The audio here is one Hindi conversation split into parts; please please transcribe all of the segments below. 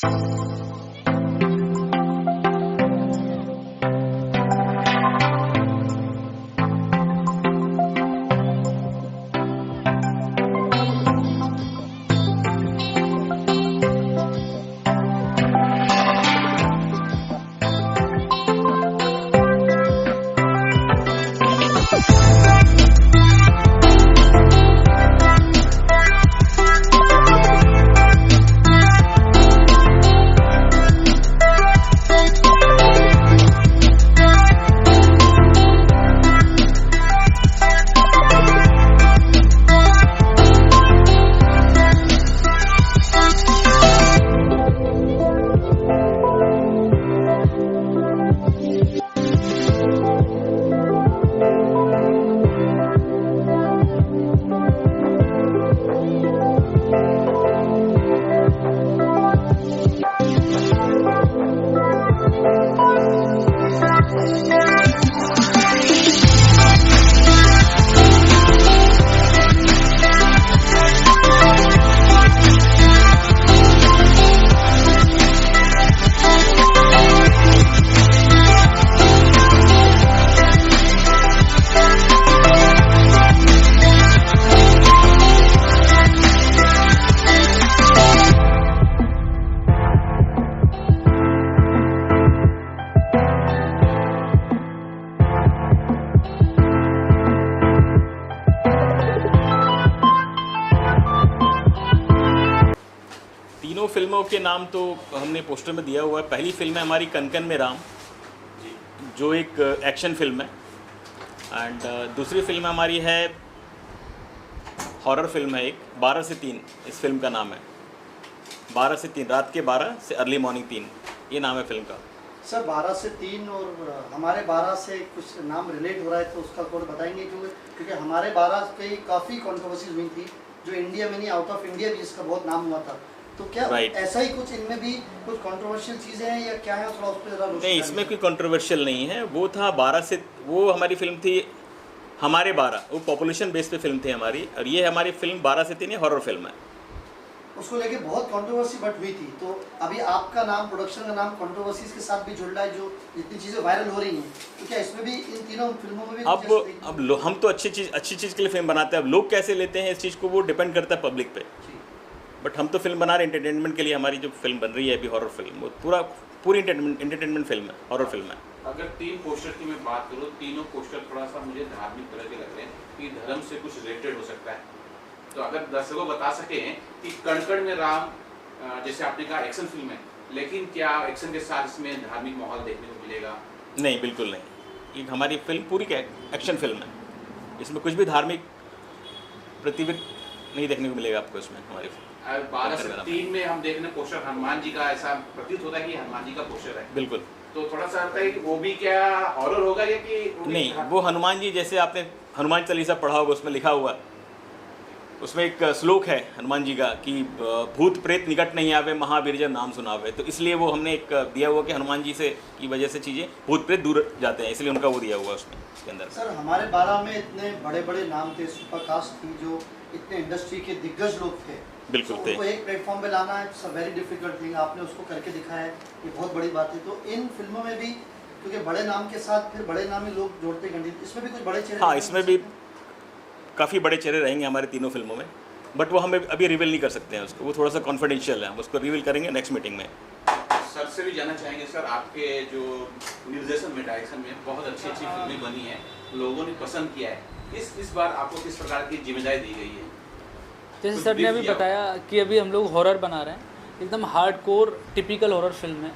तीनों फिल्मों के नाम तो हमने पोस्टर में दिया हुआ है। पहली फिल्म है हमारी कनकन में राम, जो एक एक्शन फिल्म है। एंड दूसरी फिल्म हमारी है हॉरर फिल्म है, एक 12 से 3 इस फिल्म का नाम है। 12 से 3, रात के 12 से अर्ली मॉर्निंग 3, ये नाम है फिल्म का। सर 12 से 3 और हमारे 12 से कुछ नाम रिलेट हो रहा है, तो उसका कोड बताएंगे? क्योंकि हमारे 12 पे काफ़ी कंट्रोवर्सीज हुई थी, जो इंडिया में नहीं आउट ऑफ इंडिया भी इसका बहुत नाम हुआ था। तो क्या ऐसा ही कुछ इनमें भी कुछ कंट्रोवर्शियल चीज़ें हैं या क्या है? थोड़ा उस पर ज़रा नहीं, इसमें कोई कंट्रोवर्शियल नहीं है। वो था 12 से, वो हमारी फिल्म थी हमारे 12, वो पॉपुलेशन बेस पे फिल्म थी हमारी। और ये हमारी फिल्म 12 से 3 ये हॉरर फिल्म है। उसको लेके बहुत कंट्रोवर्सी बट हुई थी। तो अभी आपका नाम, प्रोडक्शन का नाम कंट्रोवर्सीज के साथ भी जुड़ रहा है, जो जितनी चीज़ें वायरल हो रही हैं, तो क्या इसमें भी, इन तीनों फिल्मों में भी अब हम तो अच्छी चीज़ के लिए फिल्म बनाते हैं। अब लोग कैसे लेते हैं इस चीज़ को, वो डिपेंड करता है पब्लिक पे। बट हम तो फिल्म बना रहे एंटरटेनमेंट के लिए। हमारी जो फिल्म बन रही है अभी हॉरर फिल्म, वो पूरी एंटरटेनमेंट फिल्म है, हॉरर फिल्म है। अगर 3 पोस्टर की मैं बात करूँ, तीनों पोस्टर थोड़ा सा मुझे धार्मिक तरह के लग रहे हैं कि धर्म से कुछ रिलेटेड हो सकता है। तो अगर दर्शकों बता सके कि कण-कण में राम, जैसे आपने कहा एक्शन फिल्म है, लेकिन क्या एक्शन के साथ इसमें धार्मिक माहौल देखने को मिलेगा? नहीं, बिल्कुल नहीं। ये हमारी फिल्म पूरी एक्शन फिल्म है। इसमें कुछ भी धार्मिक प्रतिबिंब नहीं देखने को मिलेगा आपको इसमें। हमारी 12 से 3 में हम देख रहे हैं पोस्टर हनुमान जी का, ऐसा प्रतीत होता है कि हनुमान जी का पोस्टर है। बिल्कुल। तो थोड़ा सा आता है कि वो भी क्या हॉरर होगा या कि नहीं, वो हनुमान जी, जैसे आपने हनुमान चालीसा पढ़ा होगा, उसमें लिखा हुआ, उसमें एक श्लोक है हनुमान जी का कि भूत प्रेत निकट नहीं आवे, महावीर जब नाम सुनावे। तो इसलिए वो हमने एक दिया हुआ कि हनुमान जी से की वजह से चीज़ें भूत प्रेत दूर जाते हैं, इसलिए उनका वो दिया हुआ उसमें के अंदर। सर हमारे 12 में इतने बड़े बड़े नाम थे, सुपरकास्ट थी, जो इतने इंडस्ट्री के दिग्गज लोग थे। बिल्कुल थे। उनको एक प्लेटफॉर्म पे लाना है वेरी डिफिकल्ट थिंग। आपने उसको करके दिखाया है, ये बहुत बड़ी बात है। तो इन फिल्मों में भी, क्योंकि बड़े नाम के साथ फिर बड़े नाम ही लोग जोड़ते हैं, इसमें भी कुछ बड़े चेहरे? हाँ, इसमें भी काफ़ी बड़े चेहरे रहेंगे हमारे तीनों फिल्मों में, बट वो हमें अभी रिवील नहीं कर सकते हैं उसको। वो थोड़ा सा कॉन्फिडेंशियल है, हम उसको रिवील करेंगे नेक्स्ट मीटिंग में। सर से भी जानना चाहेंगे, सर आपके जो निर्देशन में, डायरेक्शन में बहुत अच्छी फिल्में बनी हैं, लोगों ने पसंद किया है। इस बार आपको किस प्रकार की जिम्मेदारी दी गई है? जैसे सर ने अभी बताया कि अभी हम लोग हॉरर बना रहे हैं, एकदम हार्डकोर टिपिकल हॉरर फिल्म है,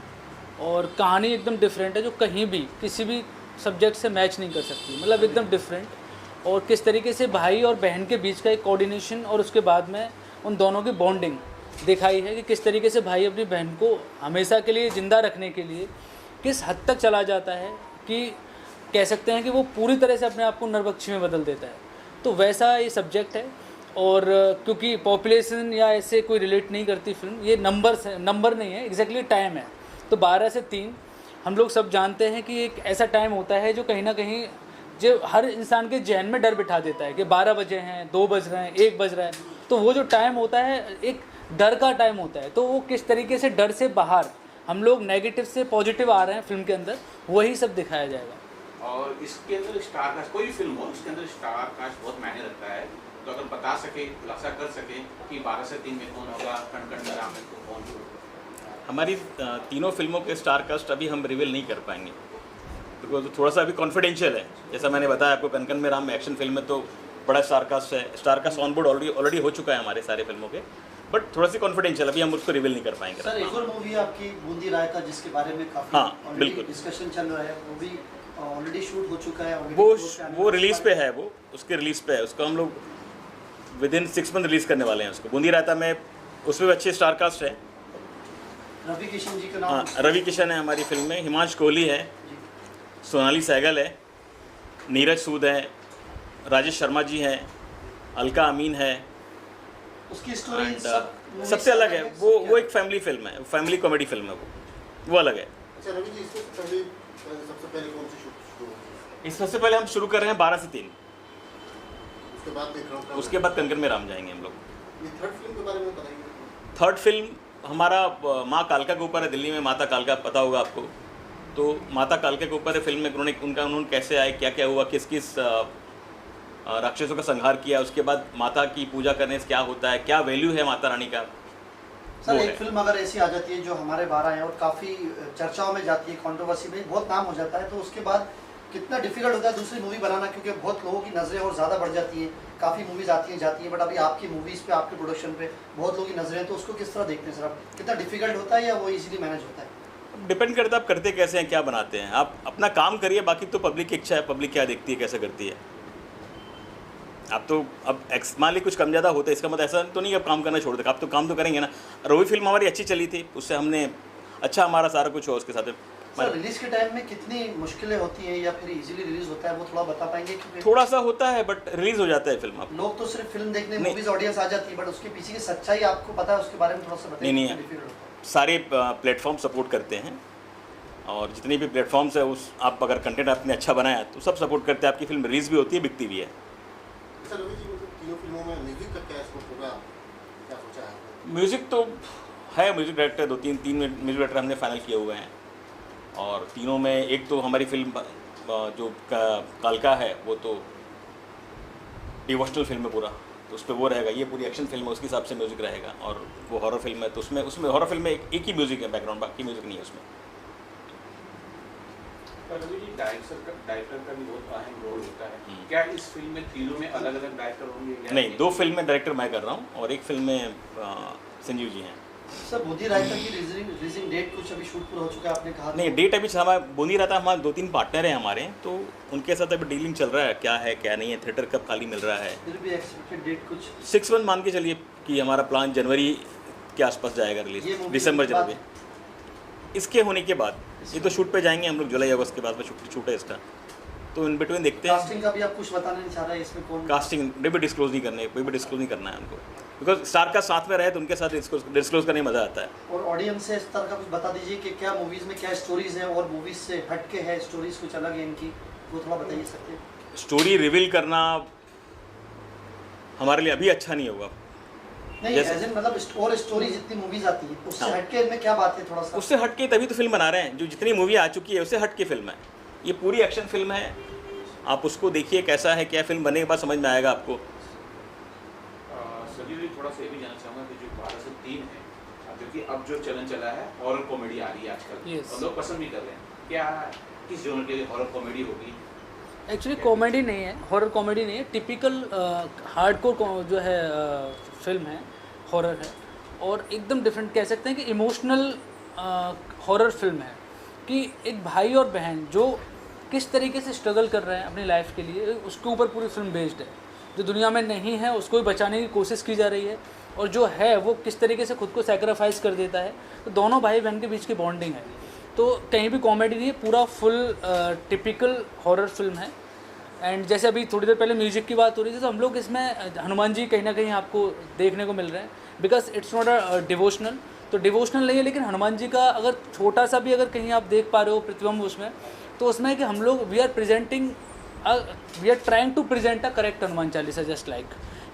और कहानी एकदम डिफरेंट है, जो कहीं भी किसी भी सब्जेक्ट से मैच नहीं कर सकती, मतलब एकदम डिफरेंट। और किस तरीके से भाई और बहन के बीच का एक कोऑर्डिनेशन, और उसके बाद में उन दोनों की बॉन्डिंग दिखाई है कि किस तरीके से भाई अपनी बहन को हमेशा के लिए ज़िंदा रखने के लिए किस हद तक चला जाता है, कि कह सकते हैं कि वो पूरी तरह से अपने आप को नरबक्षी में बदल देता है। तो वैसा ये सब्जेक्ट है। और क्योंकि पॉपुलेशन या ऐसे कोई रिलेट नहीं करती फिल्म, ये नंबर नहीं है, एग्जैक्टली टाइम है। तो 12 से 3 हम लोग सब जानते हैं कि एक ऐसा टाइम होता है जो कहीं ना कहीं जो हर इंसान के जहन में डर बिठा देता है कि 12 बजे हैं, 2 बज रहे हैं, 1 बज रहा है। तो वो जो टाइम होता है, एक डर का टाइम होता है, तो वो किस तरीके से डर से बाहर हम लोग नेगेटिव से पॉजिटिव आ रहे हैं फिल्म के अंदर, वही सब दिखाया जाएगा। और इसके अंदर स्टार कास्ट, कोई भी फिल्म हो इसके अंदर स्टार कास्ट बहुत मायने रखता है, तो अगर बता सके, खुलासा कर सके कि 12 से 3 में कौन होगा, कण कण में राम में कौन होगा। हमारी तीनों फिल्मों के स्टार कास्ट अभी हम रिवील नहीं कर पाएंगे, बिकॉज थोड़ा सा अभी कॉन्फिडेंशियल है। जैसा मैंने बताया आपको, कण कण में राम में एक्शन फिल्म में तो बड़ा स्टार कास्ट है, star cast on board already हो चुका है हमारे सारे फिल्मों के, बट थोड़ा सी कॉन्फिडेंशियल, अभी हम उसको रिवील नहीं कर पाएंगे। सर एक और मूवी है आपकी बूंदी रायता, जिसके बारे में काफी हाँ, ऑलरेडी बिल्कुल। डिस्कशन चल रहा है, वो भी ऑलरेडी शूट हो चुका है, वो रिलीज पे है, वो उसके रिलीज पे है, उसको हम लोग विद इन 6 मंथ रिलीज करने वाले हैं उसको। बूंदी रायता में उसमें भी अच्छे स्टार कास्ट है। रवि किशन जी का हाँ, नाम, रवि किशन है हमारी फिल्म में, हिमांशु कोहली है, सोनाली सहगल है, नीरज सूद है, राजेश शर्मा जी हैं, अलका अमीन है, उसकी स्टोरी एंड सबसे अलग है। वो एक फैमिली फिल्म है, फैमिली कॉमेडी फिल्म है, वो अलग है। अच्छा रवि जी, इससे पहले सबसे पहले कौन सी शूट शुरू होगी? इस सबसे पहले हम शुरू कर रहे हैं 12 से 3, उसके बाद देख रहा हूँ उसके बाद कण कण में राम जाएंगे हम लोग। ये थर्ड फिल्म के बारे में बताइए। थर्ड फिल्म हमारा माँ कालका के ऊपर है, दिल्ली में माता कालका पता होगा आपको, तो माता कालका के ऊपर है फिल्म में। उन्होंने कैसे आए, क्या क्या हुआ, किस किस राक्षसों का संहार किया, उसके बाद माता की पूजा करने से क्या होता है, क्या वैल्यू है माता रानी का। सर वो एक है। फिल्म अगर ऐसी आ जाती है जो हमारे 12 है और काफ़ी चर्चाओं में जाती है, कंट्रोवर्सी में बहुत नाम हो जाता है, तो उसके बाद कितना डिफिकल्ट होता है दूसरी मूवी बनाना, क्योंकि बहुत लोगों की नज़रें और ज़्यादा बढ़ जाती हैं। काफ़ी मूवीज़ आती हैं जाती हैं, बट अभी आपकी मूवीज़ पे, आपके प्रोडक्शन पे बहुत लोगों की नज़रें हैं, तो उसको किस तरह देखते हैं सर आप? कितना डिफिकल्ट होता है या वो इजीली मैनेज होता है? डिपेंड करता है आप करते कैसे हैं, क्या बनाते हैं। आप अपना काम करिए, बाकी तो पब्लिक की इच्छा है, पब्लिक क्या देखती है, कैसे करती है। आप तो अब मान ली कुछ कम ज़्यादा होता है, इसका मतलब ऐसा तो नहीं कि आप काम करना छोड़ दें, आप तो काम तो करेंगे ना। रोवी फिल्म हमारी अच्छी चली थी, उससे हमने अच्छा हमारा सारा कुछ हो उसके साथ। सर रिलीज के टाइम में कितनी मुश्किलें होती हैं या फिर इजीली रिलीज होता है, वो थोड़ा बता पाएंगे? क्योंकि थोड़ा सा होता है, बट रिलीज हो जाता है फिल्म। आप लोग तो सिर्फ फिल्म देखने, नहीं। मूवीज ऑडियंस आ जाती है, बट उसके पीछे की सच्चाई आपको पता है, उसके बारे में थोड़ा सा बताइए। नहीं, कितना difficult होता है? सारे प्लेटफॉर्म सपोर्ट करते हैं, और जितने भी प्लेटफॉर्म्स है उस आप अगर कंटेंट आपने अच्छा बनाया तो सब सपोर्ट करते हैं, आपकी फिल्म रिलीज भी होती है, बिकती भी है। अच्छा रवि जी, मतलब तीनों फिल्मों में म्यूजिक का क्या स्कोप होगा, क्या सोचा है आपने? म्यूज़िक तो है, म्यूज़िक डायरेक्टर तीन म्यूज़िक डायरेक्टर हमने फाइनल किए हुए हैं, और तीनों में एक तो हमारी फिल्म जो कालका है वो तो डिवोशनल फिल्म है पूरा, तो उस पर वो रहेगा। ये पूरी एक्शन फिल्म है, उसके हिसाब से म्यूज़िक रहेगा। और वो हॉरर फिल्म है, तो उसमें हॉरर फिल्म में एक ही म्यूज़िक है बैकग्राउंड, बाकी म्यूज़िक नहीं है उसमें। रवि जी, डायरेक्टर का भी बहुत अहम रोल होता है। क्या इस फिल्म में तीनों में अलग अलग डायरेक्टर होंगे या नहीं, 2 फिल्म में डायरेक्टर मैं कर रहा हूँ और एक फिल्म में संजीव जी हैं। सर बूंदी रायता की रिलीजिंग डेट कुछ अभी शूट पूरा हो चुका है, आपने कहा नहीं, डेट अभी हमारा बूंदी रहता, हमारे 2-3 पार्टनर हैं हमारे, तो उनके साथ अभी डीलिंग चल रहा है, क्या है क्या नहीं है, थिएटर कब खाली मिल रहा है। फिर भी एक्सपेक्टेड डेट कुछ 6 मंथ मान के चलिए कि हमारा प्लान जनवरी के आसपास जाएगा ये रिलीज, movie दिसंबर के बाद? जनवरी इसके होने के बाद। ये तो शूट पे जाएंगे हम लोग जुलाई अगस्त के बाद में, शूट है इसका, तो इन बिटवीन देखते हैं। कास्टिंग का भी आप कुछ बताना नहीं चाह रहे हैं इसमें कौन? कास्टिंग भी डिस्क्लोज नहीं करने, कोई भी डिस्क्लोज नहीं करना है हमको, बिकॉज स्टार का साथ में रहे तो उनके साथ डिस्क्लोज करने में मज़ा आता है। और ऑडियंस से इस तरह का कुछ बता दीजिए कि क्या मूवीज में क्या स्टोरीज हैं और मूवीज से हट के है स्टोरीज कुछ अलग है इनकी, वो थोड़ा बताइए सकते हैं? स्टोरी रिवील करना हमारे लिए अभी अच्छा नहीं होगा। नहीं जैसे- एज इन मतलब और स्टोरी जितनी मूवीज आती है उससे हाँ। हट के इनमें क्या बात है थोड़ा सा? उससे हट के तभी तो फिल्म बना रहे हैं, जो जितनी मूवी आ चुकी है उससे हट के फिल्म है। ये पूरी एक्शन फिल्म है, आप उसको देखिए कैसा है, क्या फिल्म बने के बाद समझ में आएगा आपको। संजीव जी, थोड़ा सा ये भी जानना चाहूँगा कि जो 12 से 3 है, जो कि अब जो चलन चला है, हॉरर कॉमेडी आ रही है आजकल, Yes. और लोग पसंद भी कर रहे हैं, क्या किस जोनर के हॉरर कॉमेडी होगी? एक्चुअली कॉमेडी नहीं है, हॉरर कॉमेडी नहीं है, टिपिकल हार्डकोर जो है फिल्म है, हॉरर है, और एकदम डिफरेंट कह सकते हैं कि इमोशनल हॉरर फिल्म है, कि एक भाई और बहन जो किस तरीके से स्ट्रगल कर रहे हैं अपनी लाइफ के लिए, उसके ऊपर पूरी फिल्म बेस्ड है। जो दुनिया में नहीं है उसको भी बचाने की कोशिश की जा रही है, और जो है वो किस तरीके से खुद को सेक्रीफाइस कर देता है। तो दोनों भाई बहन के बीच की बॉन्डिंग है, तो कहीं भी कॉमेडी नहीं है, पूरा फुल टिपिकल हॉरर फिल्म है। एंड जैसे अभी थोड़ी देर पहले म्यूजिक की बात हो रही थी, तो हम लोग इसमें हनुमान जी कहीं ना कहीं आपको देखने को मिल रहे हैं, because it's not a devotional, तो डिवोशनल नहीं है, लेकिन हनुमान जी का अगर छोटा सा भी अगर कहीं आप देख पा रहे हो प्रतिबिंब उसमें, तो उसमें है कि हम लोग we are trying to present a correct Hanuman Chalisa, just like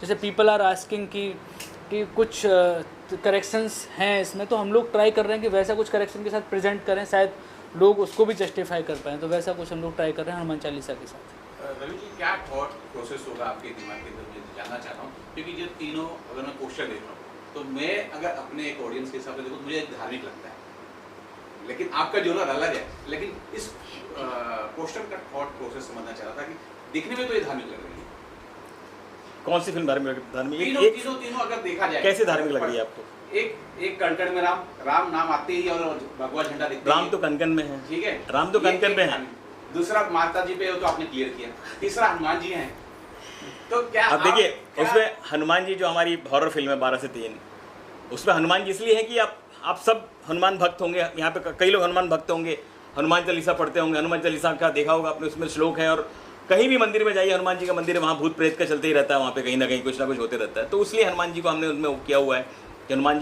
जैसे पीपल आर आस्किंग कि कुछ करेक्शंस हैं इसमें, तो हम लोग ट्राई कर रहे हैं कि वैसा कुछ करेक्शन के साथ प्रेजेंट करें, शायद लोग उसको भी जस्टिफाई कर पाएँ, तो वैसा कुछ हम लोग ट्राई कर रहे हैं हनुमान चालीसा के साथ। रवि जी, क्या थॉट प्रोसेस होगा आपके दिमाग के अंदर, मैं जानना चाहता हूँ, क्योंकि जो तीनों अगर मैं पोस्टर देख रहा हूँ तो मैं अगर अपने एक ऑडियंस के हिसाब से देखूँ तो मुझे धार्मिक लगता है, लेकिन आपका जोनर अलग है। लेकिन इस पोस्टर का थॉट प्रोसेस समझना चाह रहा था कि दिखने में तो ये धार्मिक लग रही है। कौन सी फिल्म धार्मिक तीनों अगर देखा जाए कैसे धार्मिक लग रही है आपको? एक कणकण में राम नाम आते ही और भगवा झंडा दिखते राम तो कनकन में है, ठीक है, राम तो कनकन में है। दूसरा माता जी पे हो तो आपने क्लियर किया, तीसरा हनुमान जी हैं, तो क्या अब देखिए उसमें हनुमान जी जो हमारी हॉरर फिल्म है 12 से 3, उसमें हनुमान जी इसलिए है कि आप सब हनुमान भक्त होंगे, यहाँ पे कई लोग हनुमान भक्त होंगे, हनुमान चालीसा पढ़ते होंगे, हनुमान चालीसा का देखा होगा आपने, उसमें श्लोक है, और कहीं भी मंदिर में जाइए, हनुमान जी का मंदिर है, वहाँ भूत प्रेत का चलते ही रहता है, वहाँ पे कहीं ना कहीं कुछ ना कुछ होते रहता है। तो इसलिए हनुमान जी को हमने उनमें किया हुआ है कि हनुमान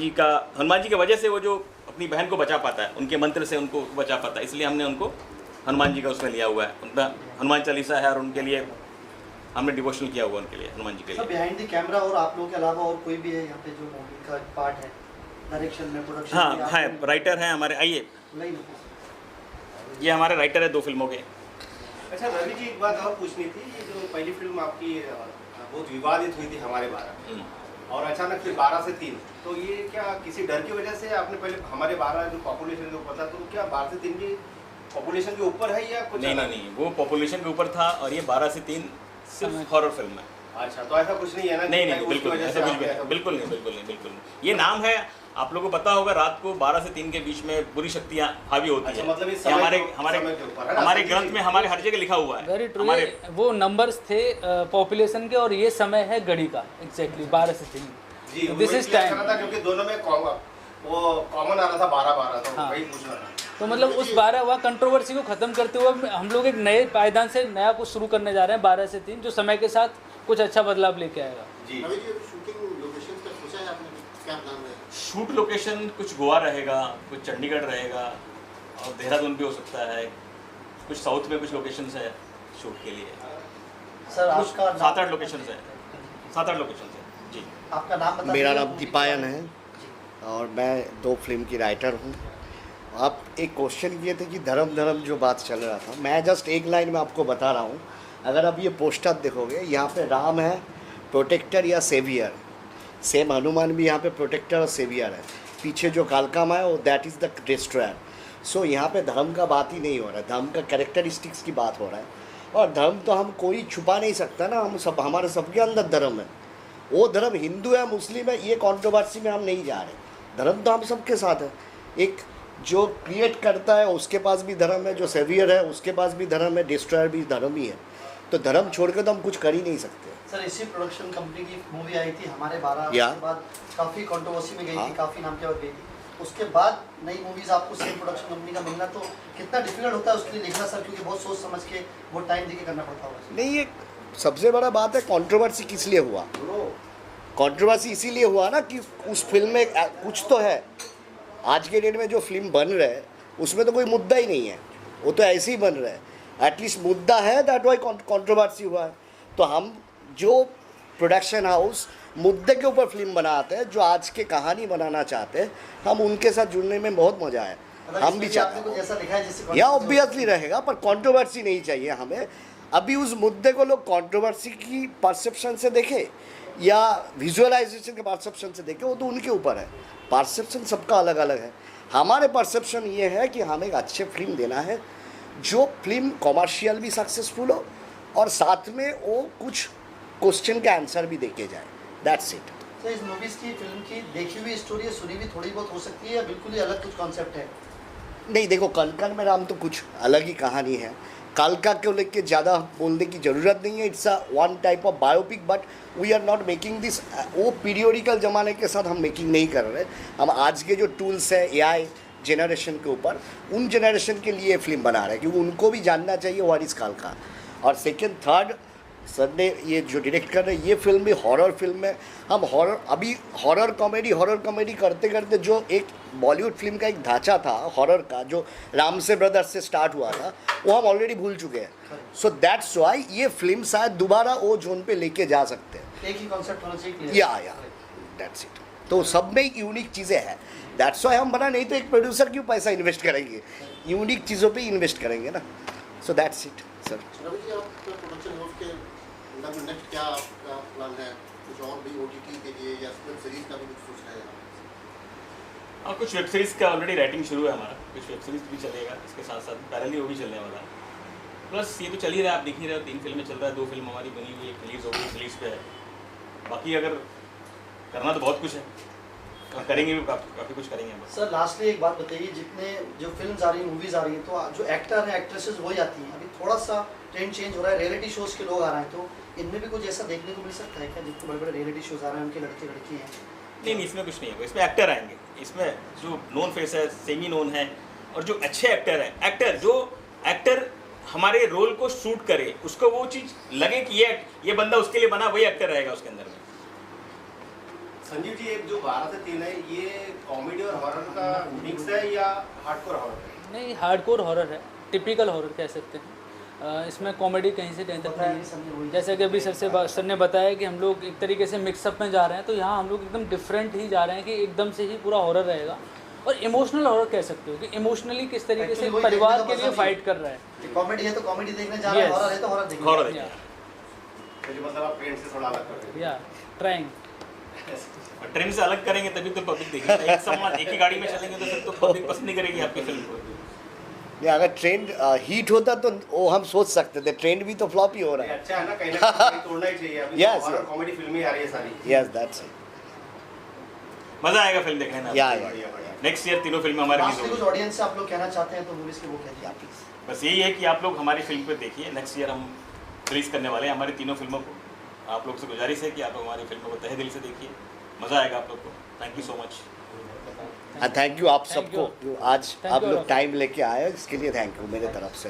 जी की वजह से वो जो अपनी बहन को बचा पाता है, उनके मंत्र से उनको बचा पाता है, इसलिए हमने उनको हनुमान जी का उसमें लिया हुआ है। उनका हनुमान चालीसा है और उनके लिए हमने डिवोशनल किया हुआ उनके लिए, हनुमान जी के लिए। बिहाइंड द कैमरा और आप लोगों के अलावा और कोई भी है यहाँ पे जो मूवी का पार्ट है, डायरेक्शन में, प्रोडक्शन हाँ में? है, राइटर हैं हमारे, आइए ये हमारे राइटर है 2 फिल्मों के। अच्छा रवि जी, एक बात और पूछनी थी, ये जो पहली फिल्म आपकी बहुत विवादित हुई थी हमारे 12, और अचानक फिर 12 से 3, तो ये क्या किसी डर की वजह से आपने पहले हमारे 12 जो पॉपुलेशन के ऊपर था, तो क्या 12 से 3 की पॉपुलेशन के ऊपर है या कुछ? नहीं, वो पॉपुलेशन के ऊपर था, और ये 12 से 3 सिर्फ हॉरर फिल्म है। अच्छा, तो ऐसा कुछ नहीं है ना? नहीं, बिल्कुल नहीं, ऐसा कुछ भी नहीं, बिल्कुल नहीं। ये नाम है, आप लोगों को पता होगा, रात को 12 से 3 के बीच में बुरी शक्तियाँ हावी होती है। मतलब इस हमारे ग्रंथ में हमारे हर जगह लिखा हुआ है। वेरी ट्रू, वो नंबर्स थे पॉपुलेशन के, और ये समय है घड़ी का, एग्जैक्टली 12 से 3 जी। दिस इज टाइम, क्योंकि दोनों में वो कॉमन आ रहा था 12 तो हाँ। वही पूछना था। तो मतलब उस 12 हुआ कंट्रोवर्सी को ख़त्म करते हुए हम लोग एक नए पायदान से नया कुछ शुरू करने जा रहे हैं 12 से 3, जो समय के साथ कुछ अच्छा बदलाव लेके आएगा। जी। शूटिंग लोकेशन का सोचा है आपने, क्या प्लान है? शूट लोकेशन कुछ गोवा रहेगा, कुछ चंडीगढ़ रहेगा, और देहरादून भी हो सकता है, कुछ साउथ में कुछ लोकेशंस है शूट के लिए। सर आपका 7-8 लोकेशंस है, 7-8 लोकेशंस है जी। आपका नाम बता मेरा दीजिए। नाम दीपायन है और मैं 2 फिल्म की राइटर हूँ। आप एक क्वेश्चन किए थे कि धर्म जो बात चल रहा था, मैं जस्ट एक लाइन में आपको बता रहा हूँ। अगर आप ये पोस्टर देखोगे, यहाँ पे राम है प्रोटेक्टर या सेवियर, सेम हनुमान भी यहाँ पे प्रोटेक्टर और सेवियर है, पीछे जो कालका माँ है वो दैट इज़ द डिस्ट्रॉयर। सो यहाँ पे धर्म का बात ही नहीं हो रहा है, धर्म का कैरेक्टरिस्टिक्स की बात हो रहा है। और धर्म तो हम कोई छुपा नहीं सकता ना, हम सब, हमारे सबके अंदर धर्म है। वो धर्म हिंदू है मुस्लिम है, ये कंट्रोवर्सी में हम नहीं जा रहे। धर्म तो हम सबके साथ है। एक जो क्रिएट करता है उसके पास भी धर्म है, जो सेवियर है उसके पास भी धर्म है, डिस्ट्रॉयर भी धर्म ही है। तो धर्म छोड़ के तो हम कुछ कर ही नहीं सकते। सर इसी प्रोडक्शन कंपनी की मूवी आई थी हमारे 12 या। के बाद काफ़ी कंट्रोवर्सी में गई हाँ। थी, काफ़ी नाम के बाद गई थी। उसके बाद नई मूवीज़ आपको सेम प्रोडक्शन कंपनी का मिलना तो कितना डिफिकल्ट होता है उसके लिए लिखना सर, क्योंकि बहुत सोच समझ के बहुत टाइम देके करना पड़ता होगा। नहीं, ये सबसे बड़ा बात है कंट्रोवर्सी किस लिए हुआ। कंट्रोवर्सी इसीलिए हुआ ना कि उस फिल्म में कुछ तो है। आज के डेट में जो फिल्म बन रहा है उसमें तो कोई मुद्दा ही नहीं है, वो तो ऐसे ही बन रहा है। एटलीस्ट मुद्दा है, दैट वाई कंट्रोवर्सी हुआ है। तो हम जो प्रोडक्शन हाउस मुद्दे के ऊपर फिल्म बनाते हैं, जो आज के कहानी बनाना चाहते हैं, हम उनके साथ जुड़ने में बहुत मज़ा है। हम भी चाहते कुछ ऐसा लिखा है जिससे या ऑब्वियसली रहेगा, पर कंट्रोवर्सी नहीं चाहिए हमें। अभी उस मुद्दे को लोग कंट्रोवर्सी की परसेप्शन से देखे या विजुअलाइजेशन के परसेप्शन से देखे, वो तो उनके ऊपर है। परसेप्शन सबका अलग अलग है। हमारे परसेप्शन ये है कि हमें एक अच्छे फिल्म देना है, जो फिल्म कॉमर्शियल भी सक्सेसफुल हो और साथ में वो कुछ क्वेश्चन का आंसर भी देके जाए। That's it. तो इस मूवीज़ की फिल्म की देखी हुई स्टोरी है, सुनी हुई थोड़ी बहुत हो सकती है, या बिल्कुल ही अलग कुछ कॉन्सेप्ट है? नहीं, देखो कनकन में राम तो कुछ अलग ही कहानी है। कालका को लेके ज़्यादा बोलने की ज़रूरत नहीं है। It's a one type of biopic, but we are not making this. वो पीरियोडिकल ज़माने के साथ हम मेकिंग नहीं कर रहे। हम आज के जो टूल्स है एआई जनरेशन के ऊपर, उन जनरेशन के लिए फिल्म बना रहे हैं, क्योंकि उनको भी जानना चाहिए व्हाट इज़ कालका। और सेकेंड थर्ड सर ने ये जो डायरेक्ट कर रहे हैं, ये फिल्म भी हॉरर फिल्म है। हम हॉरर कॉमेडी करते करते जो एक बॉलीवुड फिल्म का एक ढांचा था हॉरर का, जो रामसे ब्रदर्स से स्टार्ट हुआ था, वो हम ऑलरेडी भूल चुके हैं। सो दैट्स वाई ये फिल्म शायद दोबारा वो जोन पे लेके जा सकते हैं। एक ही कॉन्सेप्ट होना चाहिए। या दैट्स इट। तो सब में यूनिक चीज़ें हैं, दैट्स वाई हम बना, नहीं तो एक प्रोड्यूसर क्यों पैसा इन्वेस्ट करेंगे, यूनिक चीज़ों पे इन्वेस्ट करेंगे ना, so that's it sir. Ravi ji, आपका प्रोडक्शन हाउस के अंदर में नेक्स्ट क्या आपका प्लान है, कुछ और भी OTT के लिए या वेब सीरीज का भी कुछ सोच रहे हैं आप? और कुछ वेब सीरीज़ का ऑलरेडी राइटिंग शुरू है हमारा, कुछ वेब सीरीज़ भी चलेगा इसके साथ साथ, पैरेलली वो भी चलने वाला है। प्लस ये तो चल ही रहा है, आप देख ही रहे हो, 3 फिल्में चल रहा है, 2 फिल्म हमारी बनी हुई, एक रिलीज़ हो गई, रिलीज़ पे है। बाकी अगर करना तो बहुत कुछ है, हम करेंगे भी, काफ़ी कुछ करेंगे हम। सर लास्टली एक बात बताइए, जितने जो फिल्म्स आ रही हैं, मूवीज़ आ रही हैं, तो जो एक्टर हैं, एक्ट्रेसेस वही आती हैं, अभी थोड़ा सा ट्रेंड चेंज हो रहा है, रियलिटी शोज़ के लोग आ रहे हैं, तो इनमें भी कुछ ऐसा देखने को मिल सकता है क्या, जितने बड़े बड़े रियलिटी शोज़ आ रहे हैं उनके लड़के लड़की हैं? नहीं, इसमें कुछ नहीं होगा, इसमें एक्टर आएंगे, इसमें जो नोन फेस है, सेमी नोन है, और जो अच्छे एक्टर हैं, एक्टर हमारे रोल को शूट करे, उसको वो चीज़ लगे कि ये बंदा उसके लिए बना, वही एक्टर रहेगा उसके अंदर में। संजीव जी, एक जो 12 से 3 है, ये कॉमेडी और हॉरर का मिक्स है या हार्डकोर हॉरर है? नहीं, हार्डकोर हॉरर है, टिपिकल हॉरर कह सकते हैं। इसमें कॉमेडी कहीं से कहीं तक नहीं है। जैसे कि अभी सर ने बताया कि हम लोग एक तरीके से मिक्सअप में जा रहे हैं, तो यहाँ हम लोग एकदम डिफरेंट ही जा रहे हैं कि एकदम से ही पूरा हॉरर रहेगा। और इमोशनल हॉरर कह सकते हो कि इमोशनली किस तरीके से Actually, परिवार वही के लिए देखने का फाइट कर रहा है। कॉमेडी है तो कॉमेडी देखने जा रहे हैं, Yes. हॉरर है तो हॉरर देखने हॉरर जा रहे हैं। देखिए, चलिए, मतलब आप ट्रेंड से थोड़ा अलग कर रहे हैं। या ट्राइंग और ट्रेंड से अलग करेंगे तभी तो पब्लिक देखेगी। एक ही गाड़ी में चलेंगे तो फिर तो पब्लिक पसंद नहीं करेगी आपकी फिल्म को। या अगर ट्रेंड हीट होता तो वो हम सोच सकते थे, ट्रेंड भी तो फ्लॉप ही हो ये रहा है। अच्छा है ना, कहीं ना कहीं तोड़ना ही चाहिए। अभी Yes, हॉरर yes. कॉमेडी फिल्में आ रही है सारी। यस दैट्स मज़ा आएगा फिल्म देखने में। या बढ़िया बढ़िया। नेक्स्ट ईयर तीनों फिल्में हमारी रिलीज लास्टली कुछ होगी। ऑडियंस से आप लोग कहना चाहते हैं तो मूवीज़ के वो कहते हैं प्लीज़। बस यही है कि आप लोग हमारी फिल्म पे देखिए, नेक्स्ट ईयर हम रिलीज़ करने वाले हैं हमारी तीनों फिल्मों को। आप लोग से गुजारिश है कि आप लोग हमारी फिल्मों को तहे दिल से देखिए, मज़ा आएगा आप लोग को। Thank you so much. Thank you आप Thank सबको, you. जो आज Thank आप you लोग all. टाइम लेके आए, इसके लिए थैंक यू मेरे तरफ से।